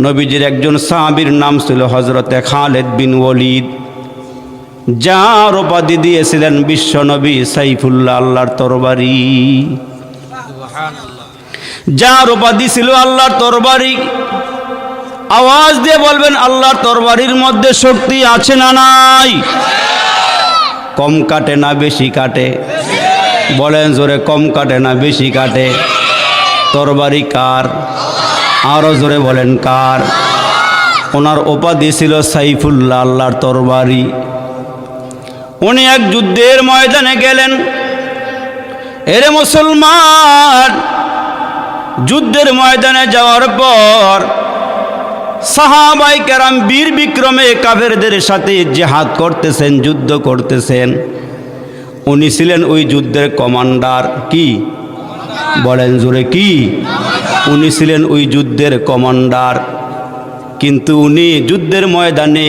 নবীজির একজন সাহাবীর নাম ছিল হযরতে খালিদ বিন ওয়ালিদ, যার উপাধি দিয়েছিলেন বিশ্বনবী সাইফুল্লাহ, আল্লাহর তরবারি। যার উপাধি ছিল আল্লাহর তরবারি। আওয়াজ দিয়ে বলবেন আল্লাহর তরবারির মধ্যে শক্তি আছে না নাই? কম কাটে না বেশি কাটে? বলেন জোরে, কম কাটে না বেশি কাটে? তরবারি কার? আরো জোরে বলেন কার? ওনার উপাধি ছিল সাইফুল্লাহ, আল্লাহর তরবারি। উনি এক যুদ্ধের ময়দানে গেলেন। এরে মুসলমান, যুদ্ধের ময়দানে যাওয়ার পর সাহাবায়ে কেরাম বীর বিক্রমে কাফেরদের সাথে জিহাদ করতেছেন, যুদ্ধ করতেছেন। উনি ছিলেন ওই যুদ্ধের কমান্ডার। কি বলেন জোরে, কি? উনি ছিলেন ওই যুদ্ধের কমান্ডার। কিন্তু উনি যুদ্ধের ময়দানে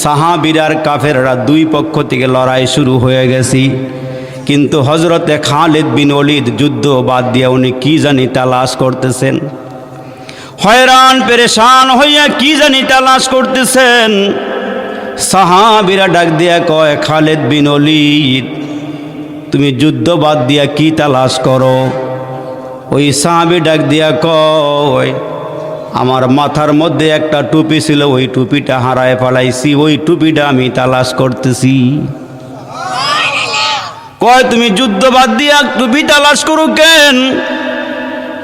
সাহাবীরা আর কাফেররা দুই পক্ষ থেকে লড়াই শুরু হয়ে গেছে। কিন্তু হযরতে খালিদ বিন ওয়ালিদ যুদ্ধ বাদ দিয়ে উনি কি জানি তালাশ করতেছেন। হয়রান পেরেশান হইয়া কি জানি তালাশ করতেছেন। সাহাবীরা ডাক দিয়া কয়, খালিদ বিন ওয়ালিদ, তুমি যুদ্ধ বাদ দিয়া কি তালাশ করো? ওই সাহাবী ডাক দিয়া কয়, আমার মাথার মধ্যে একটা টুপি ছিল, ওই টুপিটা হারায় ফেলাইছি, ওই টুপিটা আমি তালাশ করতেছি। কয়, তুমি যুদ্ধ বাদ দিয়া টুপি তালাশ করো কেন?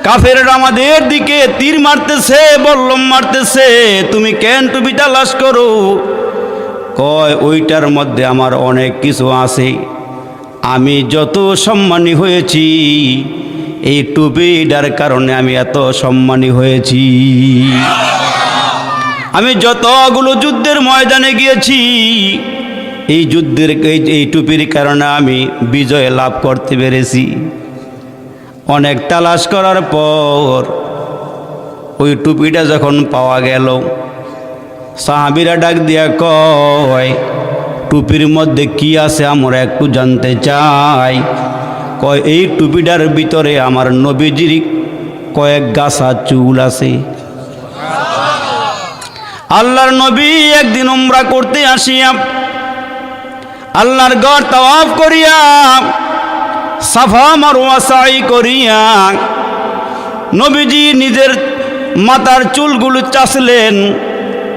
কাফেররা আমাদের দিকে তীর মারতেছে, বল্লম মারতেছে, তুমি কেন টুপি তালাশ করো? কয়, ওইটার মধ্যে আমার অনেক কিছু আছে। আমি যত সম্মানী হয়েছি এই টুপিটার কারণে, আমি এত সম্মানী হয়েছি। আমি যতগুলো যুদ্ধের ময়দানে গিয়েছি এই যুদ্ধের এই টুপির কারণে আমি বিজয় লাভ করতে পেরেছি। অনেক তালাশ করার পর ওই টুপিটা যখন পাওয়া গেল, সাহাবীরা ডাক দিয়া কয়, টুপির মধ্যে কি আছে আমরা একটু জানতে চাই। কয়, এই টুপিটার ভিতরে আমার নবীজির কয়েক গাছা চুল আছে। আল্লাহর নবী একদিন উমরা করতে আসিয়া আল্লাহর ঘর তাওয়াফ করিয়া সাফা মারওয়া সাই করিয়া নবীজি নিজের মাথার চুলগুলো চাষলেন।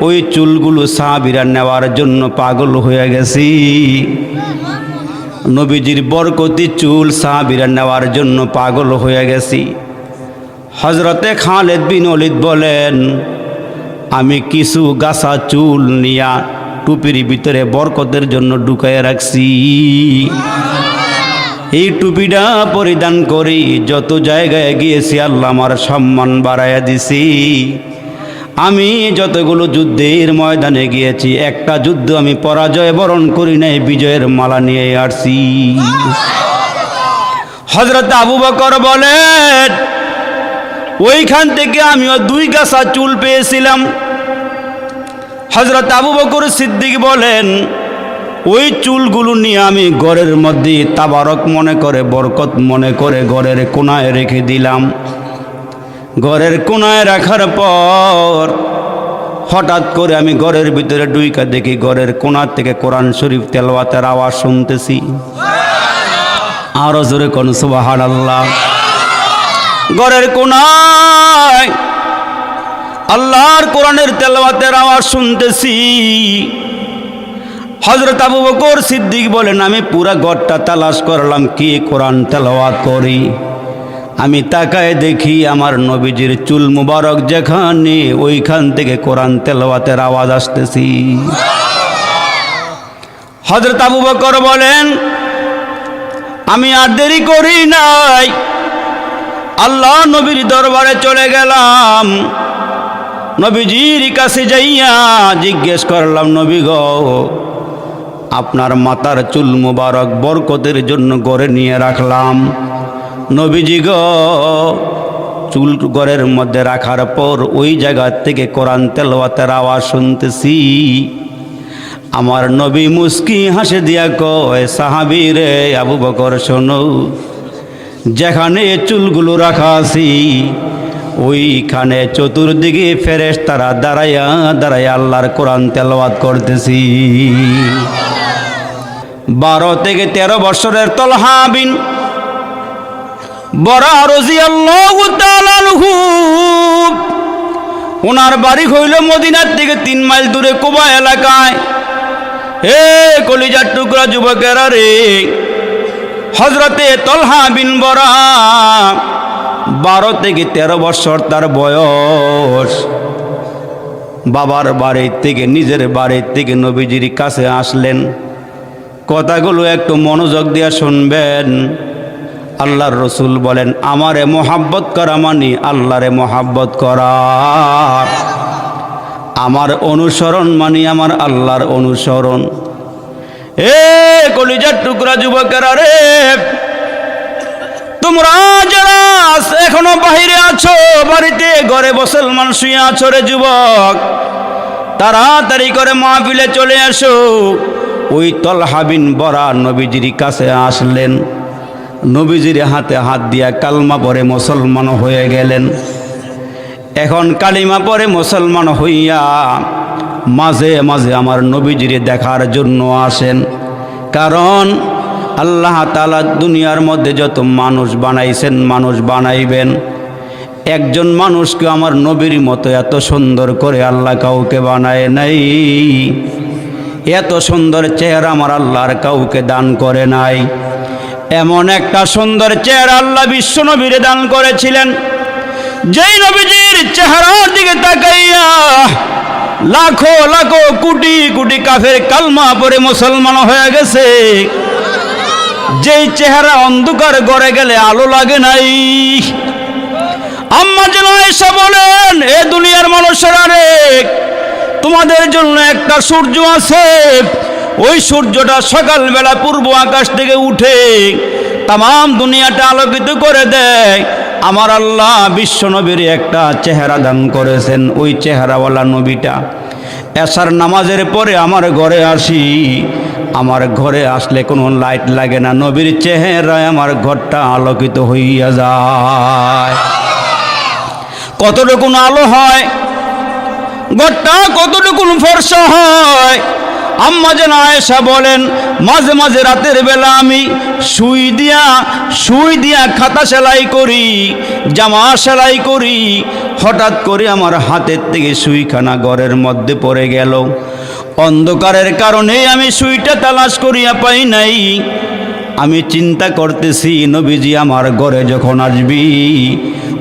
ওই চুলগুলো সাহাবীরা নেওয়ার জন্য পাগল হয়ে গেছি। নবীজির বরকতি চুল সাহাবীরা নেওয়ার জন্য পাগল হয়ে গেছি। হযরতে খালিদ বিন ওয়ালিদ বলেন, আমি কিছু গাছা চুল নিয়া টুপির ভিতরে বরকতের জন্য ঢুকাইয়া রাখছি। এই টুপিটা পরিধান করি যত জায়গায় গিয়েছি আল্লাহ আমার সম্মান বাড়াইয়া দিছি। আমি যতগুলো যুদ্ধের ময়দানে গিয়েছি একটা যুদ্ধ আমি পরাজয় বরণ করি নাই, বিজয়ের মালা নিয়ে আসছি। হযরত আবু বকর বলেন, ওইখান থেকে আমিও 2 গাছা চুল পেয়েছিলাম। হযরত আবু বকর সিদ্দিক বলেন, ওই চুলগুলো নিয়ে আমি ঘরের মধ্যে তাবারক মনে করে, বরকত মনে করে ঘরের কোনায় রেখে দিলাম। ঘরের কোনায় রাখার পর হঠাৎ করে আমি ঘরের ভিতরে ঢুইকা দেখি ঘরের কোনা থেকে কোরআন শরীফ তেলাওয়াতের আওয়াজ শুনতেছি। আরো জোরে কোন সুবহানাল্লাহ। ঘরের কোনায় আল্লাহর কোরআনের তেলাওয়াতের আওয়াজ শুনতেছি। হযরত আবু বকর সিদ্দিক বলেন, আমি পুরা ঘরটা তালাশ করলাম কি কোরআন তেলাওয়াত করি। আমি তাকায় দেখি আমার নবীজির চুল মুবারক যেখানে, ওইখান থেকে কোরআন তেলাওয়াতের আওয়াজ আসতেছি। হযরত আবু বকর বলেন, আমি আর দেরি করি নাই, আল্লাহ নবীর দরবারে চলে গেলাম। নবীজির কাছে যাইয়া জিজ্ঞেস করলাম, নবী গো, আপনার মাথার চুল মুবারক বরকতের জন্য ঘরে নিয়ে রাখলাম। নবীজি গো, চুল ঘরের মধ্যে রাখার পর ওই জায়গা থেকে কোরআন তেলাওয়াতের আওয়াজ শুনতেছি। আমার নবী মুস্কি হাসে দিয়া কয়, সাহাবী রে আবু বকর শোনো, যেখানে চুলগুলো রাখা আছি ওইখানে চতুর্দিকে ফেরেশতারা দাঁড়াইয়া দাঁড়াইয়া আল্লাহর কোরআন তেলাওয়াত করতেছি। 12 থেকে 13 বছরের তলহা বিন বরা রাদিয়াল্লাহু তাআলা আনহু, ওনার বাড়ি হইল মদিনার থেকে 3 মাইল দূরে কুবা এলাকায়। হে কলিজার টুকরা যুবকেরা রে, হযরতে তলহা বিন বরা 12 থেকে 13 বছর তার বয়স। বাবার বাড়ির থেকে, নিজের বাড়ির থেকে নবীজির কাছে আসলেন। কথাগুলো একটু মনোযোগ দিয়ে শুনবেন। আল্লাহর রসুল বলেন, আমারে মোহাব্বত করা মানে আল্লাহরে মোহাব্বত করা, আমার অনুসরণ মানে আমার আল্লাহর অনুসরণ। এ কলিজার টুকরা যুবকেরা রে, তোমরা যারা এখনো বাহিরে আছো, বাড়িতে ঘরে মুসলমান শুয়ে আছো রে যুবক, তাড়াতাড়ি করে মাহফিলে চলে আসো। ওই তলহা বিন বরা নবীজির কাছে আসলেন। নবীজির হাতে হাত দিয়া কালমা পরে মুসলমান হয়ে গেলেন। এখন কালিমা পরে মুসলমান হইয়া মাঝে মাঝে আমার নবীজির দেখার জন্য আসেন। কারণ আল্লাহ তাআলা দুনিয়ার মধ্যে যত মানুষ বানাইছেন, মানুষ বানাইবেন, একজন মানুষকে আমার নবীর মতো এত সুন্দর করে আল্লাহ কাউকে বানায় নাই। এত সুন্দর চেহারা আমার আল্লাহর কাউকে দান করে নাই। এমন একটা সুন্দর চেহারা আল্লাহ বিশ্ব নবীরে দান করেছিলেন, যেই নবীজির চেহারার দিকে তাকাইয়া লাখো লাখো কোটি কোটি কাফের কালমা পড়ে মুসলমান হয়ে গেছে। যেই চেহারা অন্ধকার গড়ে গেলে আলো লাগে নাই। আম্মা যেন আয়েশা বলেন, এ দুনিয়ার মানুষেরা রে, তোমাদের জন্য একটা সূর্য আছে। ওই সূর্যটা সকালবেলা পূর্ব আকাশ থেকে উঠে তাম দুনিয়াটা আলোকিত করে দেয়। আমার আল্লাহ বিশ্ব নবীর একটা চেহারা দান করেছেন। ওই চেহারাওয়ালা নবীটা এশার নামাজের পরে আমার ঘরে আসি। আমার ঘরে আসলে কোনো লাইট লাগে না, নবীর চেহারায় আমার ঘরটা আলোকিত হইয়া যায়। কতটুকুন আলো হয়, ঘরটা কতটুকুন ফর্সা হয়। আম্মা যেন আয়েশা বলেন, মাঝে মাঝে রাতের বেলা আমি সুই দিয়া খাতা সেলাই করি, জামা সেলাই করি। হঠাৎ করে আমার হাতের থেকে সুইখানা ঘরের মধ্যে পড়ে গেল। অন্ধকারের কারণে আমি সুইটা তালাশ করিয়া পাই নাই। আমি চিন্তা করতেছি, নবীজি আমার ঘরে যখন আসবি,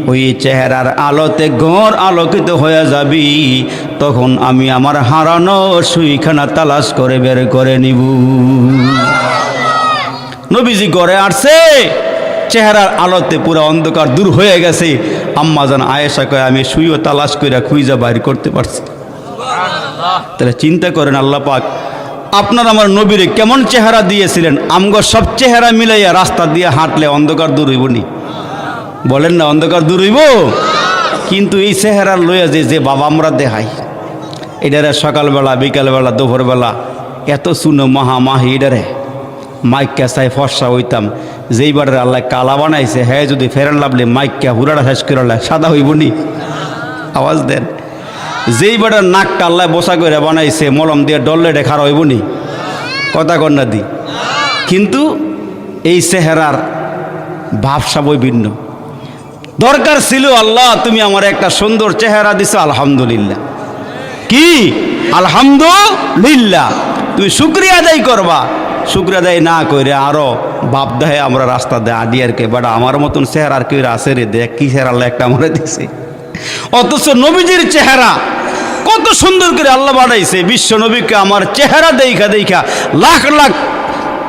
ওই চেহারার আলোতে ঘর আলোকিত হয়ে যাবি, তখন আমি আমার হারানো সুইখানা তালাশ করে বের করে নিব। নবীজি ঘরে আসছে, চেহারার আলোতে পুরো অন্ধকার দূর হয়ে গেছে। আম্মা জান আয়েশা কয়, আমি সুইও তালাশ করে খুঁজা বাইর করতে পারছি। তাহলে চিন্তা করেন, আল্লাহ পাক আপনার আমার নবীরে কেমন চেহারা দিয়েছিলেন। আমগো সব চেহারা মিলাইয়া রাস্তা দিয়ে হাঁটলে অন্ধকার দূর হইব নি? বলেন না, অন্ধকার দূর হইব। কিন্তু এই চেহারা লইয়া যে বাবা আমরা দেখাই, এটারে সকালবেলা বিকালবেলা দুপুরবেলা এত শুনো মাহি এটারে মাইকা চাই ফর্সা হইতাম। যেইবারের আল্লাহ কালা বানাইছে, হ্যাঁ যদি ফেরান লাভলে মাইকা হুরাটা শেষ করে সাদা হইব নি? আওয়াজ দেন। যেইবারের নাকটা আল্লাহ বসা করে বানাইছে, মলম দিয়ে ডললে খাড়া হইব নি? কথা কন্যা দি। কিন্তু এই চেহারার ভাবসাবই ভিন্ন। দরকার ছিল, আল্লাহ তুমি আমার একটা সুন্দর চেহারা দিছো, আলহামদুলিল্লাহ। কি আলহামদুলিল্লাহ? তুমি শুকরিয়া আদায় করবা। শুকরিয়া আদায় না করে আরো বাপ দেহে আমরা রাস্তা দেয় আদি আর কে বাড়া আমার মতন চেহারা আর কেউ আছে রে, দেখ কি চেহারা আল্লাহ একটা আমরা দিছে। অথচ নবীজির চেহারা কত সুন্দর করে আল্লাহ বানাইছে। বিশ্ব নবীকে আমার চেহারা দেখা দেখা লাখ লাখ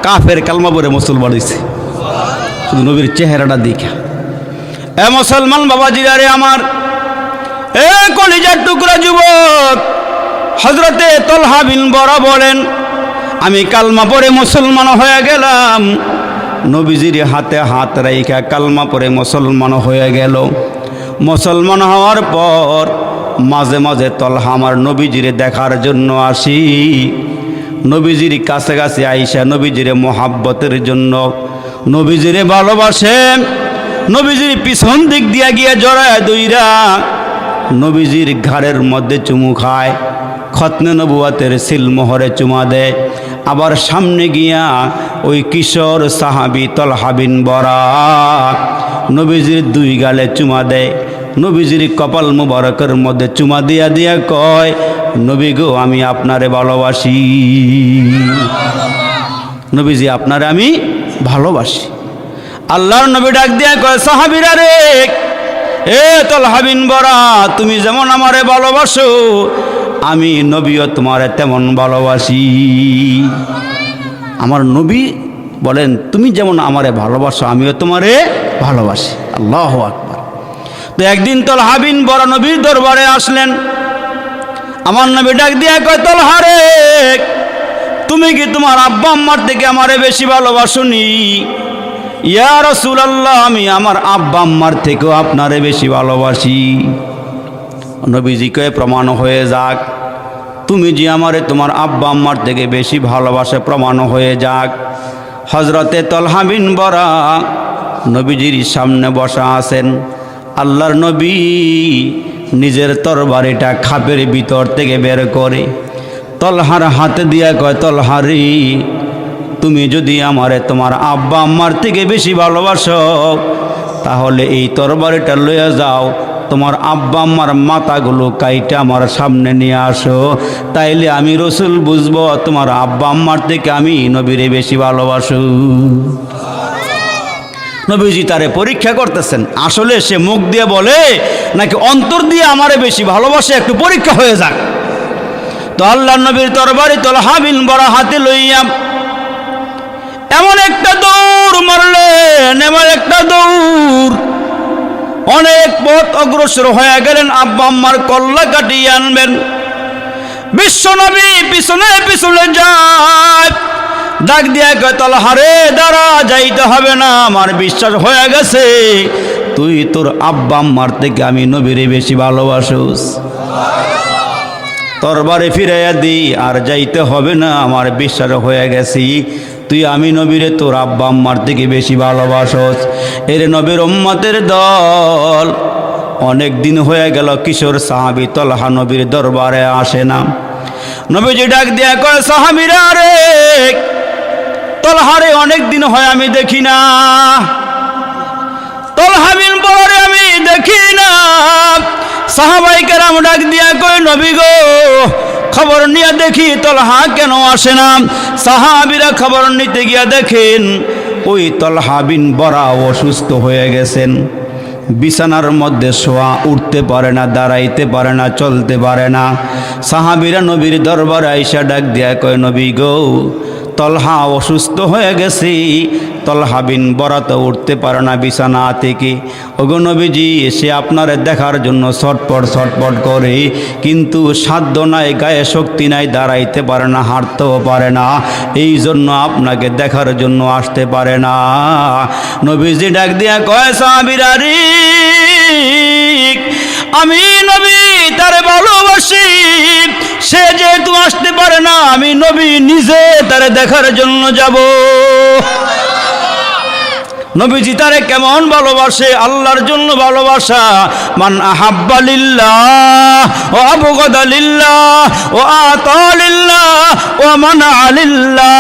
কাফের কালমা পড়ে মুসলমান হইছে, শুধু নবীর চেহারাটা দেখা। এ মুসলমান বাবাজিরা রে আমার, এ কলিজার টুকরা যুবক, হযরতে তলহা বিন বরা বলেন, আমি কালমা পড়ে মুসলমান হয়ে গেলাম। নবীজির হাতে হাত রাইখা কালমা পড়ে মুসলমান হয়ে গেল। মুসলমান হওয়ার পর মাঝে মাঝে তলহা আমার নবীজিরে দেখার জন্য আসি। নবীজির কাছে কাছে আইসা নবীজিরে মোহাব্বতের জন্য, নবীজিরে ভালোবাসে, নবীজির পিছন দিক দিয়া গিয়া জড়ায় দইরা নবীজির ঘাড়ের মধ্যে চুমু খায়, খতনে নবুয়াতের সিলমোহরে চুমা দেয়। আবার সামনে গিয়া ওই কিশোর সাহাবী তলহা বিন বরাক নবীজির দুই গালে চুমা দেয়। নবীজির কপাল মুবারকের মধ্যে চুমা দিয়া দিয়া কয়, নবী গো আমি আপনারে ভালোবাসি, নবীজি আপনারে আমি ভালোবাসি। আল্লাহর নবী ডাক দিয়া কয়, সাহাবীরা রে, এ তলহা বিন বরাক, তুমি যেমন আমারে ভালোবাসো আমি নবীও তোমারে তেমন ভালোবাসি। আমার নবী বলেন, তুমি যেমন আমারে ভালোবাসো আমিও তোমারে ভালোবাসি। আল্লাহু আকবার। তো একদিন তলহা বিন বরাক নবীর দরবারে আসলেন। আমার নবী ডাক দিয়া কয়, তলহা রে, তুমি কি তোমার আব্বা আম্মার থেকে আমারে বেশি ভালোবাসোনি? ইয়া রাসূলুল্লাহ, আমি আমার আব্বা আম্মার থেকেও আপনারে বেশি ভালোবাসি। নবীজি কয়ে, প্রমাণ হয়ে যাক, তুমি যে আমারে তোমার আব্বা আম্মার থেকে বেশি ভালোবাসে প্রমাণ হয়ে যাক। হযরতে তলহা বিন বরাক নবীজির সামনে বসা আছেন। আল্লাহর নবী নিজের তরবারিটা খাপের ভিতর থেকে বের করে তলহার হাতে দিয়া কয়, তলহা রে, তুমি যদি আমারে তোমার আব্বা আম্মার থেকে বেশি ভালোবাসো তাহলে এই তরবারিটা লইয়া যাও, তোমার আব্বা আম্মার মাথাগুলো কাইটা আমার সামনে নিয়ে আসো, তাইলে আমি রসুল বুঝবো তোমার আব্বা আম্মার থেকে আমি নবীরে বেশি ভালোবাসো। নবীজি তারে পরীক্ষা করতেছেন, আসলে সে মুখ দিয়ে বলে নাকি অন্তর দিয়ে আমারে বেশি ভালোবাসে, একটু পরীক্ষা হয়ে যাক। তো আল্লাহর নবীর তরবারি তলহা বিন বরাক হাতে লইয়া এমন একটা দৌড় মারলেন, এমন একটা দৌড়, অনেক পথ অগ্রসর হয়ে গেলেন আব্বা আম্মার কল্লা কাটিয়ে আনবেন। বিশ্ব নবী পিছনে পিছনে যায়, ডাক দিয়া কয়, তলহা রে, দাঁড়া, যাইতে হবে না, আমার বিশ্বাস হয়ে গেছে তুই তোর আব্বা আম্মার থেকে আমি নবীরে বেশি ভালোবাসোস। তরবারে ফিরাইয়া দি, আর যাইতে হবে না, আমার বিশ্বাস হয়ে গেছি তুই আমি নবীরে তোর আব্বা আম্মার থেকে বেশি ভালোবাসোস। এর নবীর উম্মতের দল অনেক দিন হয়ে গেল কিশোর সাহাবী তলহা নবীর দরবারে আসে না। নবীজি ডাক দিয়া কয়, সাহাবীরা রে, তলহা রে অনেক দিন হয় আমি দেখি না, তলহা বিন বরাক আমি দেখি না। সাহাবায়ে কেরাম ডাক দিয়া কয়, নবী গো, খবর নিয়ে দেখি তলহা কেন আসে না। সাহাবীরা খবর নিতে গিয়া দেখেন ওই তলহা বিন বরাক অসুস্থ হয়ে গেছেন, বিছানার মধ্যে শোয়া, উঠতে পারে না, দাঁড়াইতে পারে না, চলতে পারে না। সাহাবীরা নবীর দরবারে আইসা ডাক দিয়া কয়, নবী গো, তলহা অসুস্থ হয়ে গেছে, তলহা বিন বরাক তো উঠতে পারে না বিছানা থেকে। ওগো নবীজি, সে আপনারে দেখার জন্য ছটপট ছটপট করে, কিন্তু সাধ্য নাই, গায়ে শক্তি নাই, দাঁড়াইতে পারে না, হাঁটতেও পারে না, এই জন্য আপনাকে দেখার জন্য আসতে পারে না। নবীজি ডাক দিয়া কয়, সাহাবীরা রে, আমি নবী তারে ভালোবাসি, সে যেহেতু আসতে পারে না আমি নবী নিজে তারে দেখার জন্য যাব। নবীজি তারে কেমন ভালোবাসে, আল্লাহর জন্য ভালোবাসা। মান আহাব্বা লিল্লাহ ও আবগাদা লিল্লাহ ও আতা লিল্লাহ ও মানা লিল্লাহ।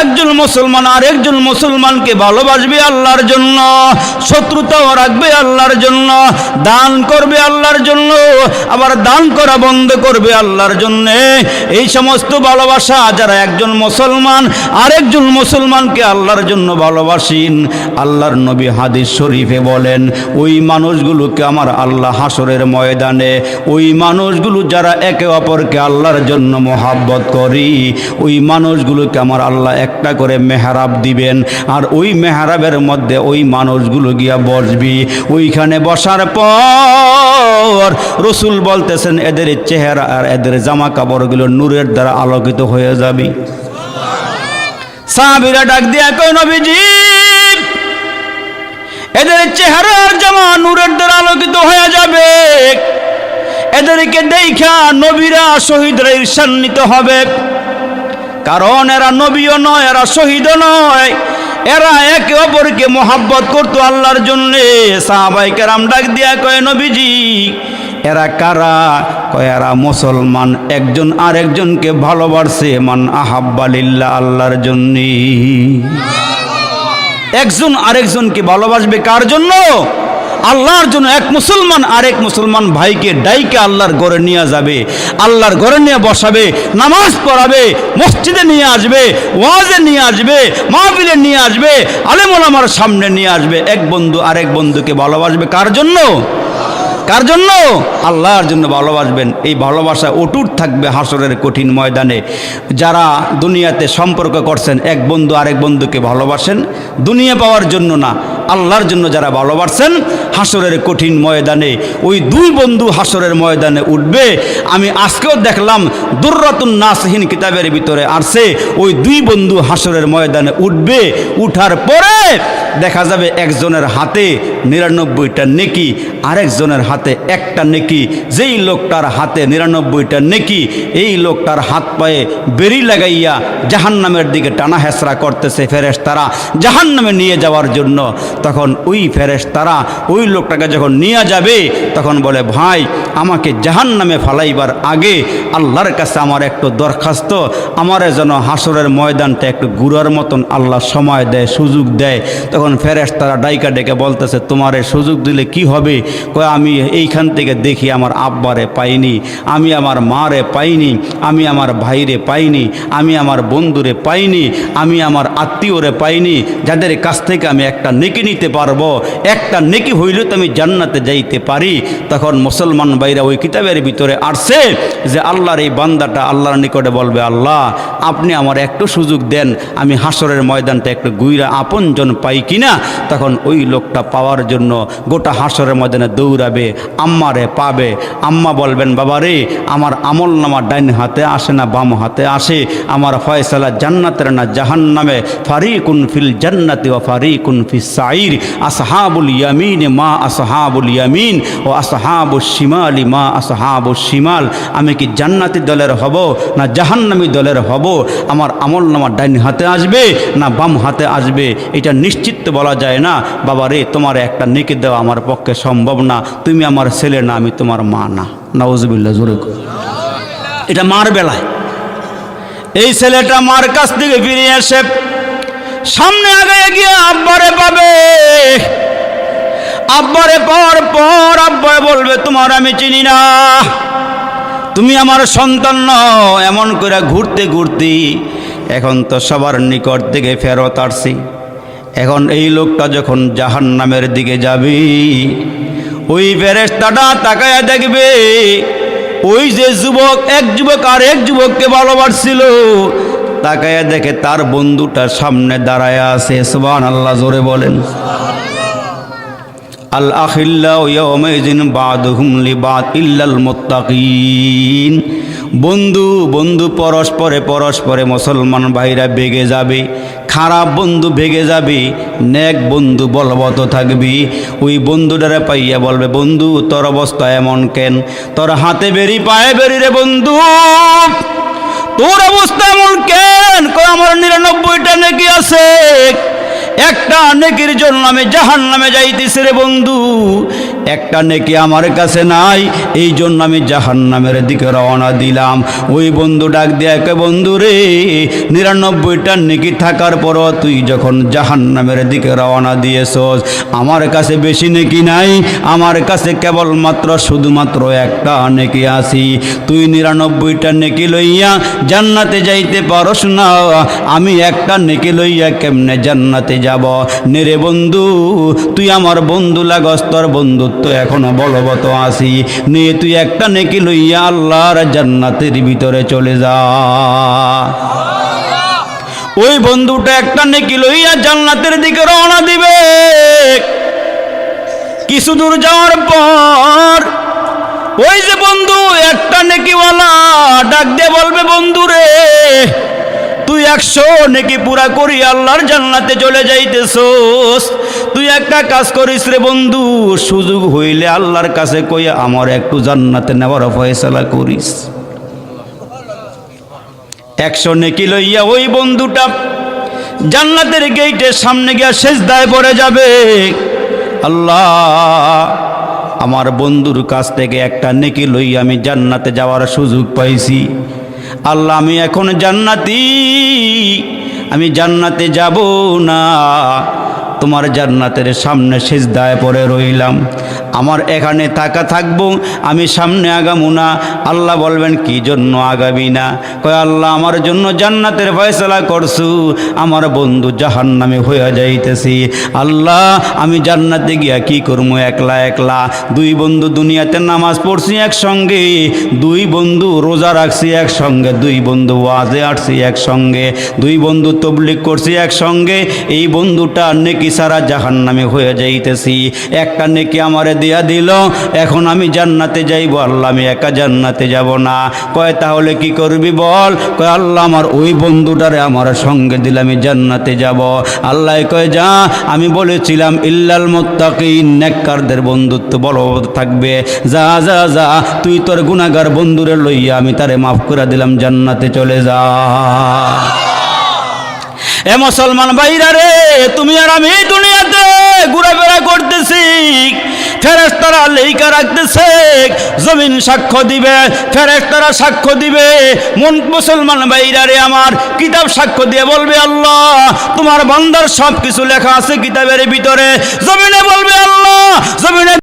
একজন মুসলমান আর একজন মুসলমানকে ভালোবাসবে আল্লাহর জন্য, শত্রুতাও রাখবে আল্লাহর জন্য, দান করবে আল্লাহর জন্য, আবার দান করা বন্ধ করবে আল্লাহর জন্য। এই সমস্ত ভালোবাসা যারা একজন মুসলমান আর একজন মুসলমানকে আল্লাহর জন্য ভালোবাসেন, আল্লাহর নবী হাদিস শরীফে বলেন, ওই মানুষগুলোকে আমার আল্লাহ হাসরের ময়দানে, ওই মানুষগুলো যারা একে অপরকে আল্লাহর জন্য মহাব্বত করি, ওই মানুষগুলোকে আমার আল্লাহ একটা করে মেহরাব দিবেন, আর ওই মেহরাবের মধ্যে ওই মানুষগুলো গিয়া বসবি। ওইখানে বসার পর রসুল বলতেছেন, এদের চেহারা আর এদের জামা কাপড়গুলো নূরের দ্বারা আলোকিত হয়ে যাবে। সাহাবীরা ডাক দিয়া কয়, নবীজি, এদের চেহারার জামা নূরের দ্বারা আলোকিত হয়ে যাবে, এদেরকে দেখা নবীরা শহীদরা ঈর্ষান্বিত হবে, কারণ এরা নবীও নয়, এরা শহীদও নয়, এরা একে অপরকে মোহাব্বত করতো আল্লাহর জন্যে। সাহাবায়ে কেরাম ডাক দিয়া কয় নবীজি এরা কারা? কয় এরা মুসলমান, একজন আরেকজনকে ভালোবাসে। মান আহাব্বা লিল্লাহ, আল্লাহর জন্যে। একজন আরেকজনকে ভালোবাসবে কার জন্য? আল্লাহর জন্য। এক মুসলমান আরেক মুসলমান ভাইকে ডাইকে আল্লাহর ঘরে নিয়ে যাবে, আল্লাহর ঘরে নিয়ে বসাবে, নামাজ পড়াবে, মসজিদে নিয়ে আসবে, ওয়াজে নিয়ে আসবে, মাহফিলে নিয়ে আসবে, আলেম ওলামার সামনে নিয়ে আসবে। এক বন্ধু আরেক বন্ধুকে ভালোবাসবে কার জন্য? কার জন্য? আল্লাহর জন্য ভালোবাসবেন। এই ভালোবাসা অটুট থাকবে হাসরের কঠিন ময়দানে। যারা দুনিয়াতে সম্পর্ক করছেন, এক বন্ধু আরেক বন্ধুকে ভালোবাসেন দুনিয়া পাওয়ার জন্য না, আল্লাহর জন্য যারা ভালোবাসেন, হাসরের কঠিন ময়দানে ওই দুই বন্ধু হাসরের ময়দানে উঠবে। আমি আজকেও দেখলাম দুররাতুন নাসিহিন কিতাবের ভিতরে আসছে, ওই দুই বন্ধু হাসরের ময়দানে উঠবে। উঠার পরে দেখা যাবে একজনের হাতে ৯৯টা নেকি, আরেকজনের হাতে একটা নেকি। যেই লোকটার হাতে ৯৯টা নেকি, এই লোকটার হাত পায়ে বেরি লাগাইয়া জাহান্নামের দিকে টানা হেঁচড়া করতেছে ফেরেশতারা জাহান্নামে নিয়ে যাওয়ার জন্য। তখন ওই ফেরেশতারা ওই লোকটাকে যখন নিয়ে যাবে, তখন বলে ভাই আমাকে জাহান্নামে ফালাইবার আগে আল্লাহর কাছে আমার একটু দরখাস্ত, আমারে যেন হাসরের ময়দানটা একটু ঘুরার মতন আল্লাহ সময় দেয়, সুযোগ দেয়। তখন ফেরেশতারা ডাইকা ডেকে বলতেছে তোমারে সুযোগ দিলে কি হবে? কয় আমি এইখান থেকে দেখি আমার আব্বারে পাইনি, আমি আমার মারে পাইনি, আমি আমার ভাইরে পাইনি, আমি আমার বন্ধুরে পাইনি, আমি আমার আত্মীয়রে পাইনি, যাদের কাছ থেকে আমি একটা নেকি নিতে পারবো, একটা নেকি হইলে তো আমি জান্নাতে যাইতে পারি। তখন মুসলমান ভাইরা ওই কিতাবের ভিতরে আসছে যে আল্লাহর এই বান্দাটা আল্লাহর নিকটে বলবে আল্লাহ আপনি আমার একটু সুযোগ দেন, আমি হাসরের ময়দানটা একটু গুইরা আপনজন পাই কিনা। তখন ওই লোকটা পাওয়ার জন্য গোটা হাসরের ময়দানে দৌড়াবে, আম্মারে পাবে। আম্মা বলবেন বাবা রে আমার আমল নামা ডাইন হাতে আসে না বাম হাতে আসে, আমার ফয়সালা জান্নাতের না জাহান্নামে। ফারিকুন ফিল জান্নাতি ওয়া ফারিকুন ফিস সাইর, আসহাবুল ইয়ামিন মা আসহাবুল ইয়ামিন ও আসহাবুশ শিমালি মা আসহাবুশ শিমাল। আমি কি জান্নাতি দলের হব না জাহান্নামী দলের হব? আমার আমল নামা ডাইন হাতে আসবে না বাম হাতে আসবে এটা নিশ্চিত বলা যায় না। বাবা রে তোমার একটা নেকি দেওয়া আমার পক্ষে সম্ভব না, তুমি আমার ছেলে না, আমি তোমার মা না। নাউজুবিল্লাহ, জোরে। এটা মার বেলায়। এই ছেলেটা মার কাছ থেকে ফিরে এসে সামনে আগে গিয়ে আব্বারে পাবে। আব্বারে পাওয়ার পর আব্বা বলবে তোমার আমি চিনি না, তুমি আমার সন্তান নও। এমন করে ঘুরতে ঘুরতে এখন তো সবার নিকট থেকে ফেরত আসছি। এখন এই লোকটা যখন জাহান্নামের দিকে যাবে, ওই ফেরেশতাটা তাকায়া দেখবে ওই যে যুবক, এক যুবক আর এক যুবককে ভালোবাসছিল, তাকায়া দেখে তার বন্ধুটার সামনে দাঁড়ায় আছে। সুবহানাল্লাহ, জোরে বলেন। আল আখিল্লাউ ইয়াওমাইযিন বাদুহুম লিবাদ ইল্লাল মুত্তাকিন। বন্ধু বন্ধু পরস্পরে পরস্পরে মুসলমান ভাইরা বেগে যাবে, খারাপ বন্ধু ভেগে যাবে, নেক বন্ধু বলবৎ থাকবি। ওই বন্ধুটারে পাইয়া বলবে বন্ধু তোর অবস্থা এমন কেন? তোর হাতে বেরি পায়ে বেরি রে বন্ধু, তোর অবস্থা এমন কেন? কই আমার ৯৯টা নেকি আছে, একটা নেকির জন্য আমি জাহান্নামে যাইতেছি রে বন্ধু, একটা নেকি আমার কাছে নাই, এই জন্য আমি জাহান্নামের দিকে রওনা দিলাম। ওই বন্ধু ডাক দিয়ে কে বন্ধু রে ৯৯টা নেকি থাকার পরও তুই যখন জাহান্নামের দিকে রওনা দিয়েছস, আমার কাছে বেশি নেকি নাই, আমার কাছে কেবলমাত্র শুধুমাত্র একটা নেকি আছি। তুই ৯৯টা নেকি লইয়া জান্নাতে যাইতে পারস না, আমি একটা নেকি লইয়া কেমনে জান্নাতে যাব? নেরে বন্ধু তুই আমার বন্ধু লাগস, তোর বন্ধুত্ব এখনো বলবৎ আছি, নে তুই একটা নেকি লইয়া আল্লাহর জান্নাতের ভিতরে চলে যা। ওই বন্ধুটা একটা নেকি লইয়া জান্নাতের দিকে রওনা দিবে। কিছু দূর যাওয়ার পর ওই যে বন্ধু একটা নেকিওয়ালা ডাক দিয়ে বলবে বন্ধু রে তুই ১০০ নেকি পুরা করি আল্লাহর জান্নাতে চলে যাইতেছস, তুই একটা কাজ করিস রে বন্ধু, সুযোগ হইলে আল্লাহর কাছে কইয়া আমার একটু জান্নাতে নেওয়ার ফয়সালা করিস। ১০০ নেকি লইয়া ওই বন্ধুটা জান্নাতের গেটের সামনে গিয়ে সিজদায় পড়ে যাবে, আল্লাহ আমার বন্ধুর কাছ থেকে একটা নেকি লই আমি জান্নাতে যাওয়ার সুযোগ পাইছি, আল্লাহ আমি এখন জান্নাতি, আমি জান্নাতে যাব না, তোমার জান্নাতের সামনে সিজদায় পড়ে রইলাম, আমার এখানে তাকা থাকবো, আমি সামনে আগামু না। আল্লাহ বলবেন কি জন্য আগাবি না? কয় আল্লাহ আমার জন্য জান্নাতের ফয়সালা করছু, আমার বন্ধু জাহান্নামে হয়ে যাইতেছি, আল্লাহ আমি জান্নাতে গিয়া কি করবো একলা একলা? দুই বন্ধু দুনিয়াতে নামাজ পড়ছি একসঙ্গে, দুই বন্ধু রোজা রাখছি একসঙ্গে, দুই বন্ধু ওয়াজে আসছি একসঙ্গে, দুই বন্ধু তবলিগ করছি একসঙ্গে, এই বন্ধুটা নেকি সারা জাহান্নামে হয়ে যাইতেছি, একটা নেকি আমারে দিয়া দিল, এখন আমি জান্নাতে যাইব, আল্লাহ আমি একা জান্নাতে যাব না। কয় তাহলে কি করবি বল? কয় আল্লাহ আমার ওই বন্ধুটারে আমার সঙ্গে দিলে আমি জান্নাতে যাব। আল্লাহ কয় যা, আমি বলেছিলাম ইল্লাল মুত্তাকিন, নেককারদের বন্ধুত্ব বলো থাকবে, যা যা যা তুই তোর গুনাহগার বন্ধুরে লইয়া আমি তারে মাফ করে দিলাম, জান্নাতে চলে যা। এ মুসলমান ভাইরা রে, তুমি আর আমি দুনিয়াতে ঘোরাফেরা করতেছি, ফেরেশতারা লেখা রাখতেছে, জমিন সাক্ষ্য দিবে, ফেরেশতারা সাক্ষ্য দিবে, মুসলমান ভাইরা রে আমার, কিতাব সাক্ষ্য দিয়ে বলবে আল্লাহ তোমার বান্দার সব কিছু লেখা আছে কিতাবের ভিতরে, জমিনে বলবে আল্লাহ, জমিনে